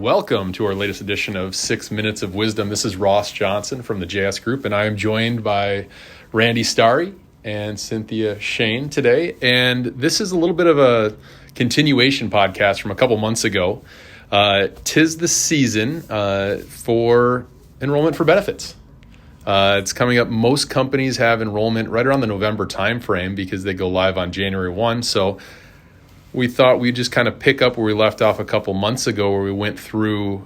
welcome to our latest edition of 6 Minutes of Wisdom. This is Ross Johnson from the JS Group, and I am joined by Randy Starry and Cynthia Shane today. And this is a little bit of a continuation podcast from a couple months ago. 'Tis the season for enrollment for benefits. It's coming up. Most companies have enrollment right around the November timeframe because they go live on January 1. So we thought we'd just kind of pick up where we left off a couple months ago, where we went through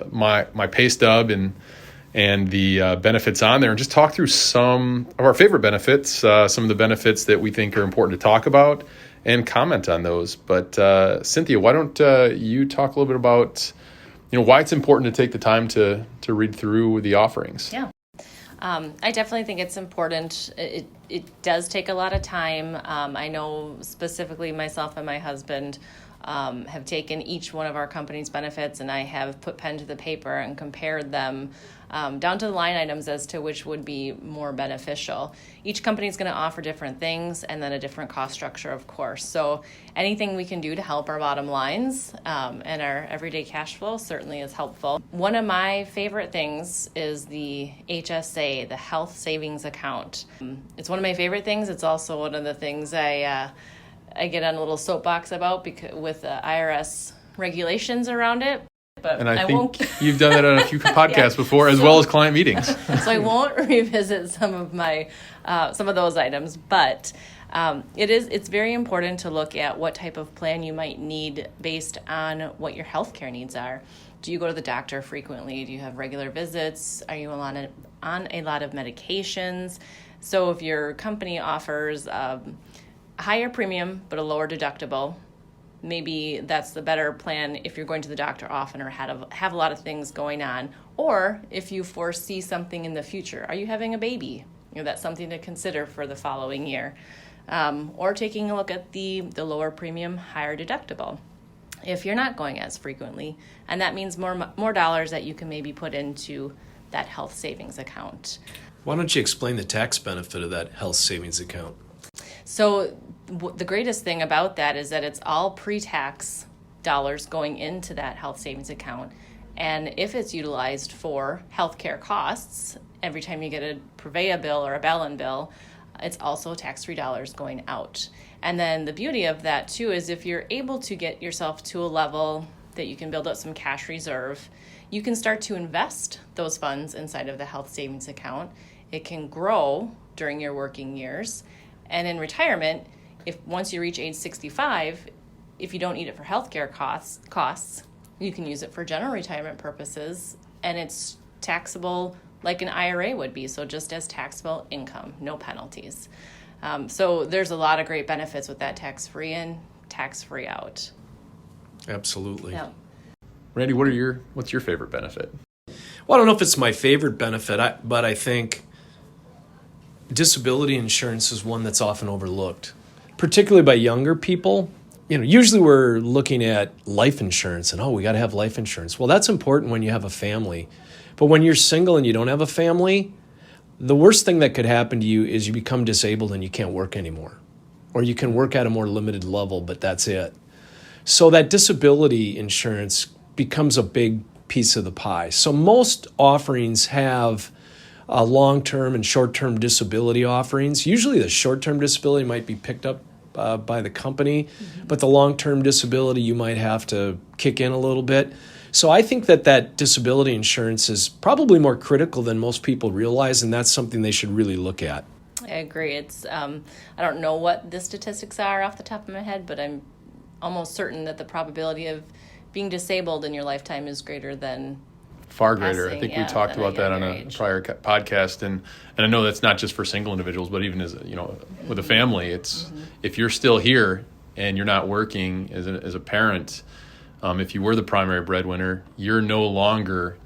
my pay stub and the benefits on there, and just talk through some of our favorite benefits, some of the benefits that we think are important to talk about, and comment on those. But Cynthia, why don't you talk a little bit about why it's important to take the time to read through the offerings? Yeah. I definitely think it's important. It does take a lot of time. I know specifically myself and my husband have taken each one of our company's benefits, and I have put pen to the paper and compared them down to the line items as to which would be more beneficial. Each company is going to offer different things, and then a different cost structure, of course. So anything we can do to help our bottom lines and our everyday cash flow certainly is helpful. One of my favorite things is the HSA, the Health Savings Account. It's one of my favorite things. It's also one of the things I get on a little soapbox about because with the IRS regulations around it. But and I think you've done that on a few podcasts before, as well as client meetings. So I won't revisit some of those items, but it's very important to look at what type of plan you might need based on what your healthcare needs are. Do you go to the doctor frequently? Do you have regular visits? Are you on a lot of medications? So if your company offers a higher premium but a lower deductible, maybe that's the better plan if you're going to the doctor often or have a lot of things going on. Or if you foresee something in the future. Are you having a baby? That's something to consider for the following year. Or taking a look at the lower premium, higher deductible if you're not going as frequently. And that means more dollars that you can maybe put into that health savings account. Why don't you explain the tax benefit of that health savings account? So the greatest thing about that is that it's all pre-tax dollars going into that health savings account. And if it's utilized for healthcare costs, every time you get a Prevea bill or a Bellin bill, it's also tax-free dollars going out. And then the beauty of that too is if you're able to get yourself to a level that you can build up some cash reserve, you can start to invest those funds inside of the health savings account. It can grow during your working years. And in retirement, if once you reach age 65, if you don't need it for healthcare costs, you can use it for general retirement purposes, and it's taxable like an IRA would be, so just as taxable income, no penalties. So there's a lot of great benefits with that tax-free in, tax-free out. Absolutely. Yeah. Randy, what's your favorite benefit? Well, I don't know if it's my favorite benefit, but I think disability insurance is one that's often overlooked, particularly by younger people. Usually we're looking at life insurance and, we got to have life insurance. Well, that's important when you have a family. But when you're single and you don't have a family, the worst thing that could happen to you is you become disabled and you can't work anymore. Or you can work at a more limited level, but that's it. So that disability insurance becomes a big piece of the pie. So most offerings have long-term and short-term disability offerings. Usually the short-term disability might be picked up by the company, but the long-term disability you might have to kick in a little bit. So I think that disability insurance is probably more critical than most people realize, and that's something they should really look at. I agree. It's I don't know what the statistics are off the top of my head, but I'm almost certain that the probability of being disabled in your lifetime is greater than far greater. I think we talked about that on a prior podcast, and I know that's not just for single individuals, but even as with a family, it's if you're still here and you're not working as a parent, if you were the primary breadwinner, you're no longer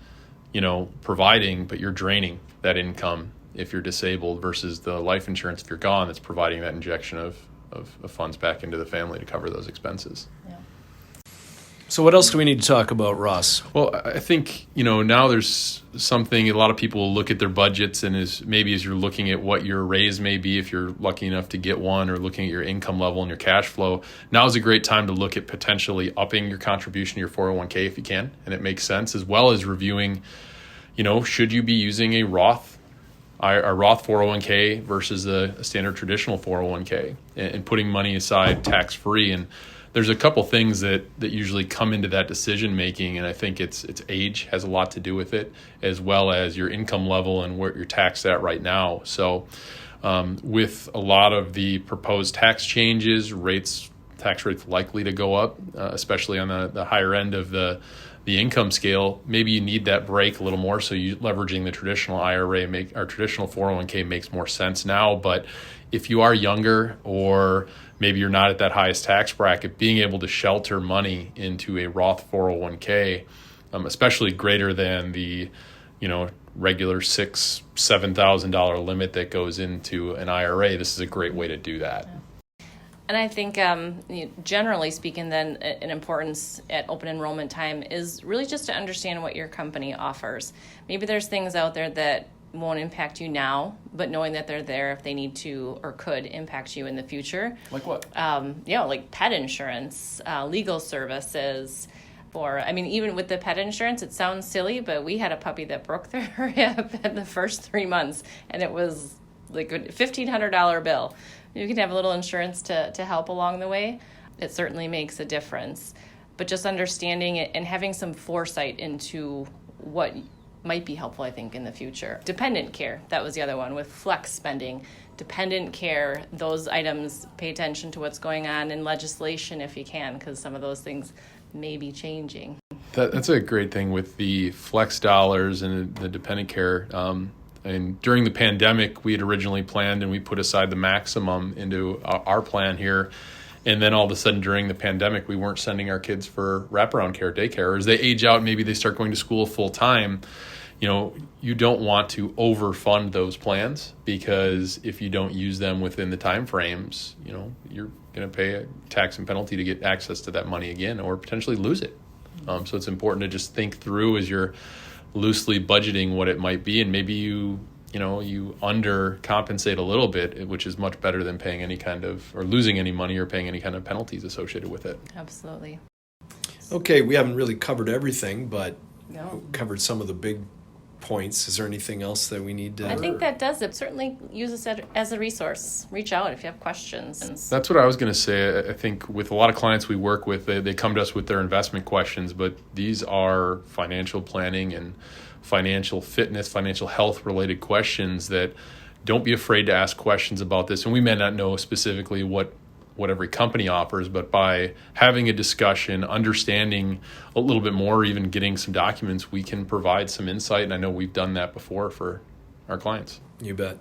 providing, but you're draining that income if you're disabled, versus the life insurance if you're gone, that's providing that injection of funds back into the family to cover those expenses. Yeah. So what else do we need to talk about, Ross? Well, I think, now there's something a lot of people will look at their budgets, and as you're looking at what your raise may be, if you're lucky enough to get one, or looking at your income level and your cash flow, now is a great time to look at potentially upping your contribution to your 401k if you can, and it makes sense, as well as reviewing, should you be using a Roth 401k versus a standard traditional 401k, and putting money aside tax-free. And there's a couple things that usually come into that decision making, and I think it's age has a lot to do with it, as well as your income level and where you're taxed at right now. So with a lot of the proposed tax changes, tax rates likely to go up, especially on the higher end of the income scale. Maybe you need that break a little more, so you leveraging the traditional IRA or traditional 401k makes more sense now. But if you are younger, or maybe you're not at that highest tax bracket, being able to shelter money into a Roth 401k, especially greater than the regular $6,000-$7,000 limit that goes into an IRA, this is a great way to do that. Yeah. And I think, generally speaking, then an importance at open enrollment time is really just to understand what your company offers. Maybe there's things out there that won't impact you now, but knowing that they're there if they need to or could impact you in the future. Like what? Like pet insurance, legal services, even with the pet insurance, it sounds silly, but we had a puppy that broke their hip in the first 3 months, and it was like a $1,500 bill. You can have a little insurance to help along the way. It certainly makes a difference. But just understanding it and having some foresight into what might be helpful, I think, in the future. Dependent care, that was the other one, with flex spending. Dependent care, those items, pay attention to what's going on in legislation if you can, because some of those things may be changing. That's a great thing with the flex dollars and the dependent care. And during the pandemic, we had originally planned, and we put aside the maximum into our plan here. And then all of a sudden during the pandemic, we weren't sending our kids for wraparound care, daycare. Or as they age out, maybe they start going to school full time. You don't want to overfund those plans, because if you don't use them within the time frames, you're going to pay a tax and penalty to get access to that money again, or potentially lose it. So it's important to just think through as you're loosely budgeting what it might be, and maybe you undercompensate a little bit, which is much better than paying any kind of, or losing any money or paying any kind of penalties associated with it. Absolutely. Okay, we haven't really covered everything, but No. covered some of the big points. Is there anything else that we need to... I think that does it. Certainly use this as a resource. Reach out if you have questions. That's what I was going to say. I think with a lot of clients we work with, they come to us with their investment questions, but these are financial planning and financial fitness, financial health related questions that don't be afraid to ask questions about this. And we may not know specifically what every company offers, but by having a discussion, understanding a little bit more, even getting some documents, we can provide some insight. And I know we've done that before for our clients. You bet.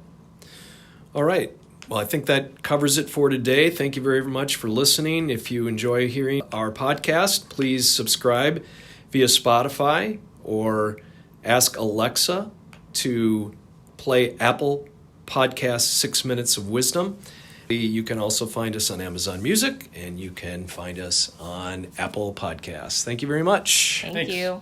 All right. Well, I think that covers it for today. Thank you very much for listening. If you enjoy hearing our podcast, please subscribe via Spotify, or ask Alexa to play Apple Podcast 6 Minutes of Wisdom. You can also find us on Amazon Music, and you can find us on Apple Podcasts. Thank you very much. Thank you.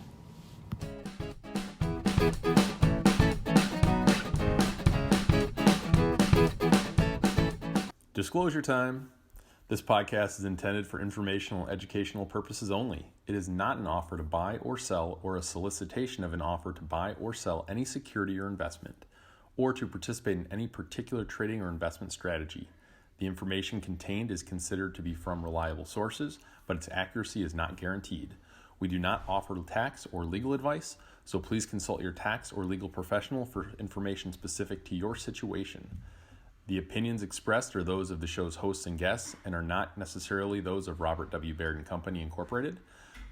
Disclosure time. This podcast is intended for informational and educational purposes only. It is not an offer to buy or sell, or a solicitation of an offer to buy or sell any security or investment, or to participate in any particular trading or investment strategy. The information contained is considered to be from reliable sources, but its accuracy is not guaranteed. We do not offer tax or legal advice, so please consult your tax or legal professional for information specific to your situation. The opinions expressed are those of the show's hosts and guests, and are not necessarily those of Robert W. Baird and Company, Incorporated.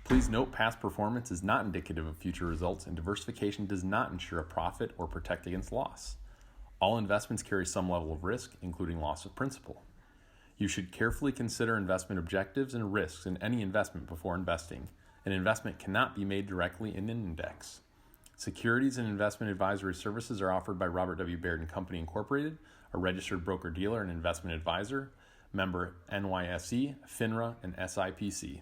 Please note, past performance is not indicative of future results, and diversification does not ensure a profit or protect against loss. All investments carry some level of risk, including loss of principal. You should carefully consider investment objectives and risks in any investment before investing. An investment cannot be made directly in an index. Securities and investment advisory services are offered by Robert W. Baird and Company, Incorporated, a registered broker-dealer and investment advisor, member NYSE, FINRA, and SIPC.